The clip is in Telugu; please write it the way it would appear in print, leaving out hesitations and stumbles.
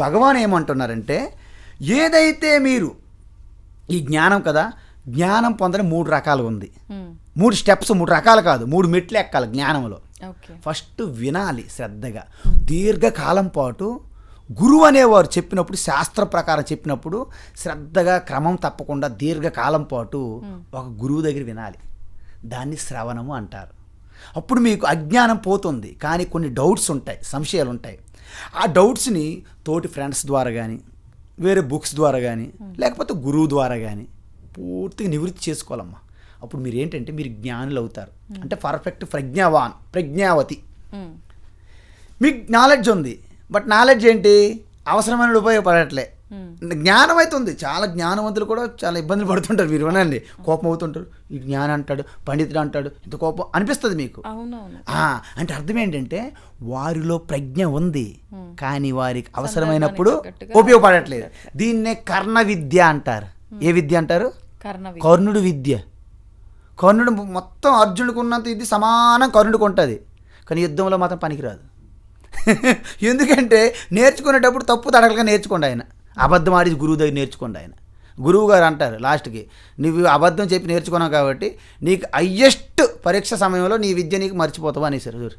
భగవాన్ ఏమంటున్నారంటే, ఏదైతే మీరు ఈ జ్ఞానం కదా, జ్ఞానం పొందడం 3 రకాలు ఉంది. 3 స్టెప్స్, 3 రకాలు కాదు, 3 మెట్లు ఎక్కాలి జ్ఞానంలో. ఫస్ట్ వినాలి శ్రద్ధగా, దీర్ఘకాలం పాటు గురువు అనేవారు చెప్పినప్పుడు, శాస్త్ర ప్రకారం చెప్పినప్పుడు శ్రద్ధగా క్రమం తప్పకుండా దీర్ఘకాలం పాటు ఒక గురువు దగ్గర వినాలి. దాన్ని శ్రవణము అంటారు. అప్పుడు మీకు అజ్ఞానం పోతుంది. కానీ కొన్ని డౌట్స్ ఉంటాయి, సంశయాలు ఉంటాయి. ఆ డౌట్స్ని తోటి ఫ్రెండ్స్ ద్వారా కానీ, వేరే బుక్స్ ద్వారా కానీ, లేకపోతే గురువు ద్వారా కానీ పూర్తిగా నివృత్తి చేసుకోవాలమ్మా. అప్పుడు మీరు ఏంటంటే మీరు జ్ఞానులు అవుతారు. అంటే పర్ఫెక్ట్ ప్రజ్ఞావాన్, ప్రజ్ఞావతి. మీకు నాలెడ్జ్ ఉంది, బట్ నాలెడ్జ్ ఏంటి, అవసరమైన ఉపయోగపడట్లే. జ్ఞానం అయితే ఉంది. చాలా జ్ఞానవంతులు కూడా చాలా ఇబ్బందులు పడుతుంటారు. మీరు వినండి, కోపం అవుతుంటారు. ఈ జ్ఞానం అంటాడు, పండితుడు అంటాడు, ఇంత కోపం అనిపిస్తుంది మీకు. అంటే అర్థం ఏంటంటే వారిలో ప్రజ్ఞ ఉంది, కానీ వారికి అవసరమైనప్పుడు ఉపయోగపడట్లేదు. దీన్నే కర్ణ విద్య అంటారు. ఏ విద్య అంటారు? కర్ణుడు విద్య. కర్ణుడు మొత్తం అర్జునుడికి ఉన్నంత ఇది సమానం కర్ణుడికి ఉంటుంది, కానీ యుద్ధంలో మాత్రం పనికిరాదు. ఎందుకంటే నేర్చుకునేటప్పుడు తప్పు తడకలుగా నేర్చుకోండి. ఆయన అబద్ధం ఆడి గురువు దగ్గర నేర్చుకోండి. ఆయన గురువు గారు అంటారు లాస్ట్కి, నువ్వు అబద్ధం చెప్పి నేర్చుకున్నావు కాబట్టి నీకు హయ్యెస్ట్ పరీక్ష సమయంలో నీ విద్య నీకు మర్చిపోతావు అనేసారు.